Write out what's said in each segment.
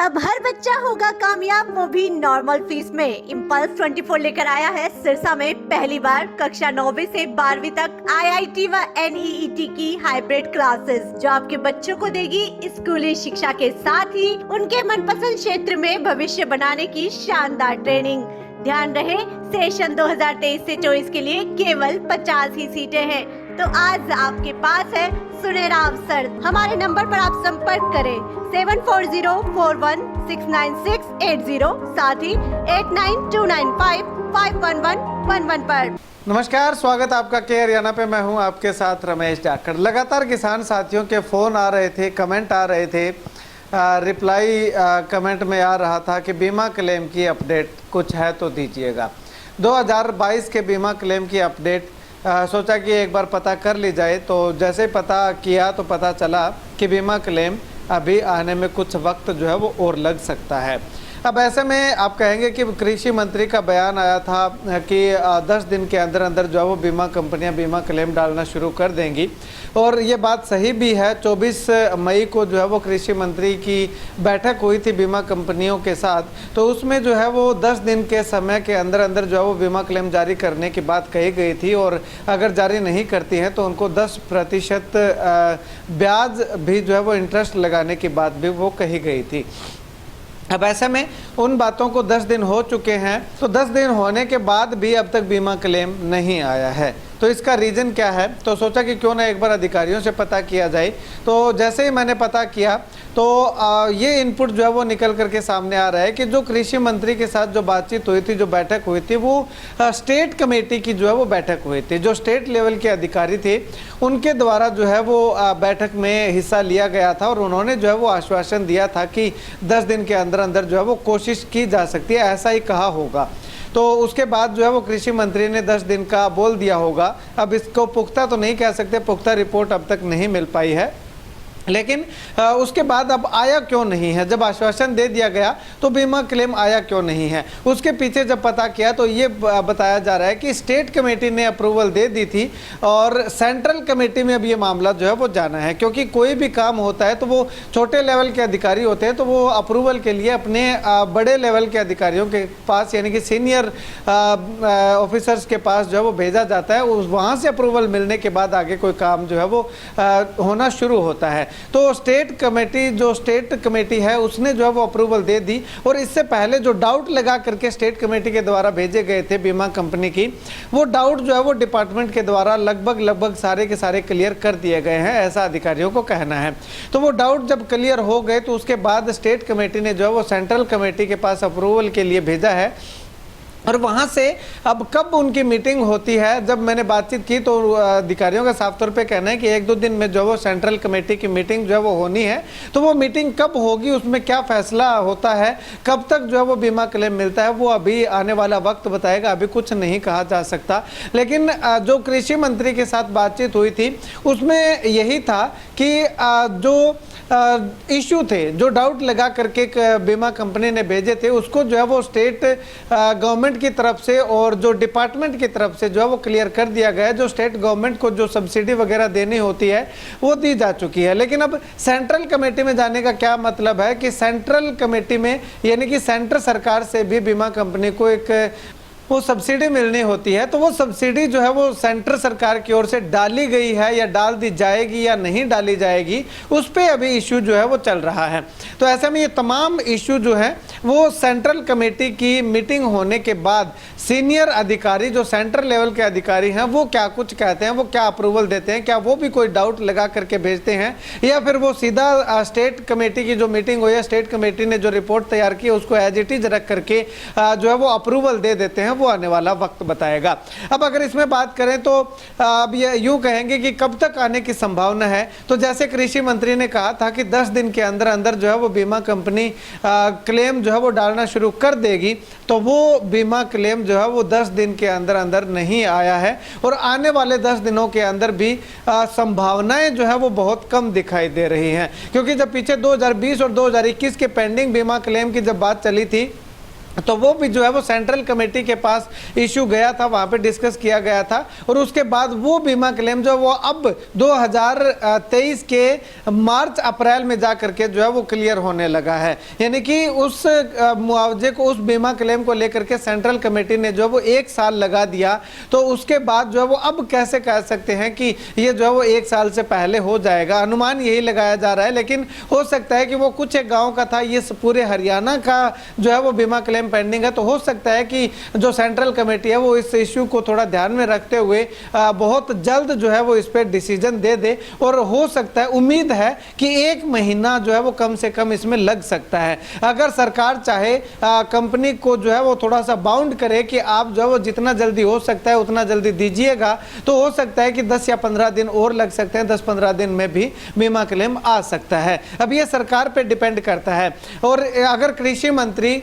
अब हर बच्चा होगा कामयाब, वो भी नॉर्मल फीस में। इम्पल्स 24 लेकर आया है सिरसा में पहली बार कक्षा 9वीं से 12वीं तक आईआईटी व एनईईटी की हाइब्रिड क्लासेस, जो आपके बच्चों को देगी स्कूली शिक्षा के साथ ही उनके मनपसंद क्षेत्र में भविष्य बनाने की शानदार ट्रेनिंग। ध्यान रहे, सेशन 2023 से 24 के लिए केवल 50 ही सीटें हैं, तो आज आपके पास है सुनहरा अवसर। हमारे नंबर पर आप संपर्क करें 7404169680, साथ ही 8929551111 पर। नमस्कार, स्वागत आपका के हरियाणा पे। मैं हूं आपके साथ रमेश जाखड़। लगातार किसान साथियों के फ़ोन आ रहे थे, कमेंट आ रहे थे, रिप्लाई कमेंट में आ रहा था कि बीमा क्लेम की अपडेट कुछ है तो दीजिएगा। 2022 के बीमा क्लेम की अपडेट सोचा कि एक बार पता कर ली जाए। तो जैसे पता किया तो पता चला कि बीमा क्लेम अभी आने में कुछ वक्त जो है वो और लग सकता है। अब ऐसे में आप कहेंगे कि कृषि मंत्री का बयान आया था कि 10 दिन के अंदर अंदर जो है वो बीमा कंपनियां बीमा क्लेम डालना शुरू कर देंगी, और ये बात सही भी है। 24 मई को जो है वो कृषि मंत्री की बैठक हुई थी बीमा कंपनियों के साथ, तो उसमें जो है वो 10 दिन के समय के अंदर अंदर जो है वो बीमा क्लेम जारी करने की बात कही गई थी, और अगर जारी नहीं करती हैं तो उनको 10% ब्याज भी जो है वो इंटरेस्ट लगाने की बात भी वो कही गई थी। अब ऐसे में उन बातों को 10 दिन हो चुके हैं, तो 10 दिन होने के बाद भी अब तक बीमा क्लेम नहीं आया है। तो इसका रीज़न क्या है? तो सोचा कि क्यों ना एक बार अधिकारियों से पता किया जाए। तो जैसे ही मैंने पता किया तो ये इनपुट जो है वो निकल करके सामने आ रहा है कि जो कृषि मंत्री के साथ जो बातचीत हुई थी, जो बैठक हुई थी, वो स्टेट कमेटी की जो है वो बैठक हुई थी। जो स्टेट लेवल के अधिकारी थे उनके द्वारा जो है वो बैठक में हिस्सा लिया गया था, और उन्होंने जो है वो आश्वासन दिया था कि 10 दिन के अंदर अंदर जो है वो कोशिश की जा सकती है, ऐसा ही कहा होगा। तो उसके बाद जो है वो कृषि मंत्री ने 10 दिन का बोल दिया होगा। अब इसको पुख्ता तो नहीं कह सकते, पुख्ता रिपोर्ट अब तक नहीं मिल पाई है, लेकिन उसके बाद अब आया क्यों नहीं है? जब आश्वासन दे दिया गया तो बीमा क्लेम आया क्यों नहीं है? उसके पीछे जब पता किया तो ये बताया जा रहा है कि स्टेट कमेटी ने अप्रूवल दे दी थी, और सेंट्रल कमेटी में अब ये मामला जो है वो जाना है। क्योंकि कोई भी काम होता है तो वो छोटे लेवल के अधिकारी होते हैं, तो वो अप्रूवल के लिए अपने बड़े लेवल के अधिकारियों के पास, यानी कि सीनियर ऑफिसर्स के पास जो है वो भेजा जाता है। वहाँ से अप्रूवल मिलने के बाद आगे कोई काम जो है वो होना शुरू होता है। तो स्टेट कमेटी है उसने जो है वो अप्रूवल दे दी, और इससे पहले जो डाउट लगा करके स्टेट कमेटी के द्वारा भेजे गए थे बीमा कंपनी की, वो डाउट जो है वो डिपार्टमेंट के द्वारा लगभग सारे के सारे क्लियर कर दिए गए हैं, ऐसा अधिकारियों को कहना है। तो वो डाउट जब क्लियर हो गए तो उसके बाद स्टेट कमेटी ने जो है वो सेंट्रल कमेटी के पास अप्रूवल के लिए भेजा है, और वहाँ से अब कब उनकी मीटिंग होती है। जब मैंने बातचीत की तो अधिकारियों का साफ तौर पे कहना है कि 1-2 दिन में जो वो सेंट्रल कमेटी की मीटिंग जो है वो होनी है। तो वो मीटिंग कब होगी, उसमें क्या फैसला होता है, कब तक जो है वो बीमा क्लेम मिलता है, वो अभी आने वाला वक्त बताएगा। अभी कुछ नहीं कहा जा सकता। लेकिन जो कृषि मंत्री के साथ बातचीत हुई थी उसमें यही था कि जो इशू थे, जो डाउट लगा करके बीमा कंपनी ने भेजे थे, उसको जो है वो स्टेट गवर्नमेंट की तरफ से और जो डिपार्टमेंट की तरफ से जो है वो क्लियर कर दिया गया है। जो स्टेट गवर्नमेंट को जो सब्सिडी वगैरह देनी होती है वो दी जा चुकी है। लेकिन अब सेंट्रल कमेटी में जाने का क्या मतलब है कि सेंट्रल कमेटी में, यानी कि सेंट्रल सरकार से भी बीमा कंपनी को एक वो सब्सिडी मिलनी होती है। तो वो सब्सिडी जो है वो सेंट्रल सरकार की ओर से डाली गई है या डाल दी जाएगी या नहीं डाली जाएगी, उस पर अभी इशू जो है वो चल रहा है। तो ऐसे में ये तमाम इशू जो है वो सेंट्रल कमेटी की मीटिंग होने के बाद सीनियर अधिकारी, जो सेंट्रल लेवल के अधिकारी हैं, वो क्या कुछ कहते हैं, वो क्या अप्रूवल देते हैं, क्या वो भी कोई डाउट लगा करके भेजते हैं, या फिर वो सीधा स्टेट कमेटी की जो मीटिंग हुई है, स्टेट कमेटी ने जो रिपोर्ट तैयार की उसको एज इट इज रख करके जो है वो अप्रूवल दे देते हैं, वो आने वाला वक्त बताएगा। अब अगर इसमें बात करें तो अब ये यूं कहेंगे कि कब तक आने की संभावना है। तो जैसे कृषि मंत्री ने कहा था कि 10 दिन के अंदर अंदर जो है वो बीमा कंपनी क्लेम जो है वो डालना शुरू कर देगी, तो वो बीमा क्लेम जो है वो 10 दिन के अंदर अंदर नहीं आया है, और आने वाले 10 दिनों के अंदर भी संभावनाएं जो है वो बहुत कम दिखाई दे रही हैं। क्योंकि जब पीछे 2020 और 2021 के पेंडिंग बीमा क्लेम की जब बात चली थी तो वो भी जो है वो सेंट्रल कमेटी के पास इशू गया था, वहाँ पे डिस्कस किया गया था और उसके बाद वो बीमा क्लेम जो वो अब 2023 के मार्च अप्रैल में जा करके जो है वो क्लियर होने लगा है। यानी कि उस मुआवजे को, उस बीमा क्लेम को लेकर के सेंट्रल कमेटी ने जो है वो 1 साल लगा दिया। तो उसके बाद जो है वो अब कैसे कह सकते हैं कि ये जो है वो 1 साल से पहले हो जाएगा, अनुमान यही लगाया जा रहा है। लेकिन हो सकता है कि वो कुछ एक गाँव का था, ये पूरे हरियाणा का जो है वो बीमा क्लेम पेंडिंग है। तो हो सकता है कि जो सेंट्रल कमेटी है वो इस इश्यू को थोड़ा ध्यान में रखते हुए बहुत जल्द जो है वो इस पे डिसीजन दे दे और हो सकता है, उम्मीद है कि 1 महीना जो है वो कम से कम इसमें लग सकता है। अगर सरकार चाहे कंपनी को जो है वो थोड़ा सा बाउंड करे कि आप जो है वो जितना जल्दी हो सकता है उतना जल्दी दीजिएगा, तो हो सकता है कि 10 या 15 दिन और लग सकते हैं। 10-15 दिन में भी बीमा क्लेम आ सकता है। अब ये सरकार पे डिपेंड करता है। और अगर कृषि मंत्री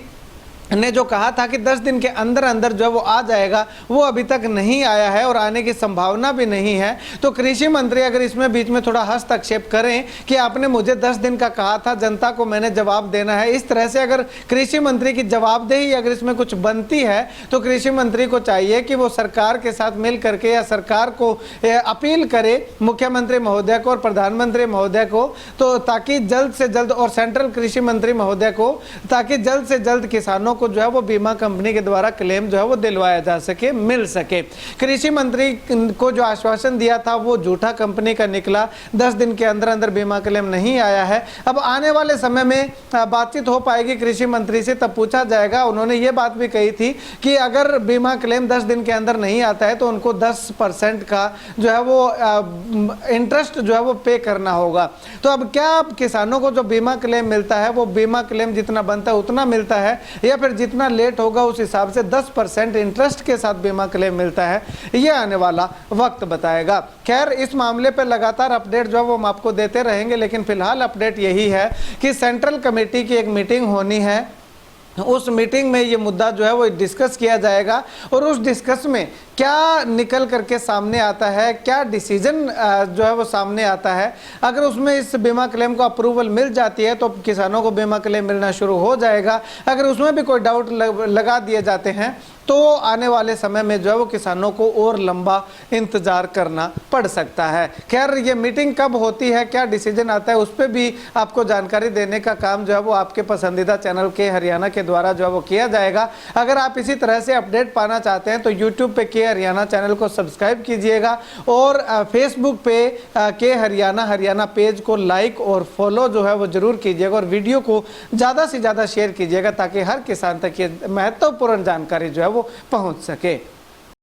ने जो कहा था कि 10 दिन के अंदर अंदर जो है वो आ जाएगा, वो अभी तक नहीं आया है और आने की संभावना भी नहीं है। तो कृषि मंत्री अगर इसमें बीच में थोड़ा हस्तक्षेप करें कि आपने मुझे 10 दिन का कहा था, जनता को मैंने जवाब देना है, इस तरह से अगर कृषि मंत्री की जवाबदेही अगर इसमें कुछ बनती है तो कृषि मंत्री को चाहिए कि वो सरकार के साथ मिल करके या सरकार को अपील करे, मुख्यमंत्री महोदय को और प्रधानमंत्री महोदय को, तो ताकि जल्द से जल्द, और सेंट्रल कृषि मंत्री महोदय को, ताकि जल्द से जल्द किसानों को जो है वो बीमा कंपनी के द्वारा क्लेम जो है वो दिलवाया जा सके, मिल सके। कृषि मंत्री को जो आश्वासन दिया था वो झूठा कंपनी का निकला। 10 दिन के अंदर अंदर बीमा क्लेम नहीं आया है। अब आने वाले समय में बातचीत हो पाएगी कृषि मंत्री से, तब पूछा जाएगा। उन्होंने ये बात भी कही थी कि अगर बीमा क्लेम 10 दिन के अंदर नहीं आता है तो उनको 10% का जो है वो इंटरेस्ट जो है वो पे करना होगा। तो अब क्या किसानों को जो बीमा क्लेम मिलता है वो बीमा क्लेम जितना बनता है उतना मिलता है, या फिर जितना लेट होगा उस हिसाब से 10% इंटरेस्ट के साथ बीमा क्लेम मिलता है? ये आने वाला वक्त बताएगा। खैर, इस मामले पर लगातार अपडेट जो है वो हम आपको देते रहेंगे, लेकिन फिलहाल अपडेट यही है कि सेंट्रल कमेटी की एक मीटिंग होनी है। उस मीटिंग में ये मुद्दा जो है वो डिस्कस किया जाएगा और उस डिस्कस में क्या निकल करके सामने आता है, क्या डिसीजन जो है वो सामने आता है। अगर उसमें इस बीमा क्लेम को अप्रूवल मिल जाती है तो किसानों को बीमा क्लेम मिलना शुरू हो जाएगा। अगर उसमें भी कोई डाउट लगा दिए जाते हैं तो आने वाले समय में जो है वो किसानों को और लंबा इंतजार करना पड़ सकता है। खैर, ये मीटिंग कब होती है, क्या डिसीजन आता है, उस पर भी आपको जानकारी देने का काम जो है वो आपके पसंदीदा चैनल के हरियाणा के द्वारा जो है वो किया जाएगा। अगर आप इसी तरह से अपडेट पाना चाहते हैं तो यूट्यूब पे के हरियाणा चैनल को सब्सक्राइब कीजिएगा और फेसबुक पे के हरियाणा पेज को लाइक और फॉलो जो है वो जरूर कीजिएगा और वीडियो को ज़्यादा से ज़्यादा शेयर कीजिएगा ताकि हर किसान तक ये महत्वपूर्ण जानकारी जो है वो पहुंच सके।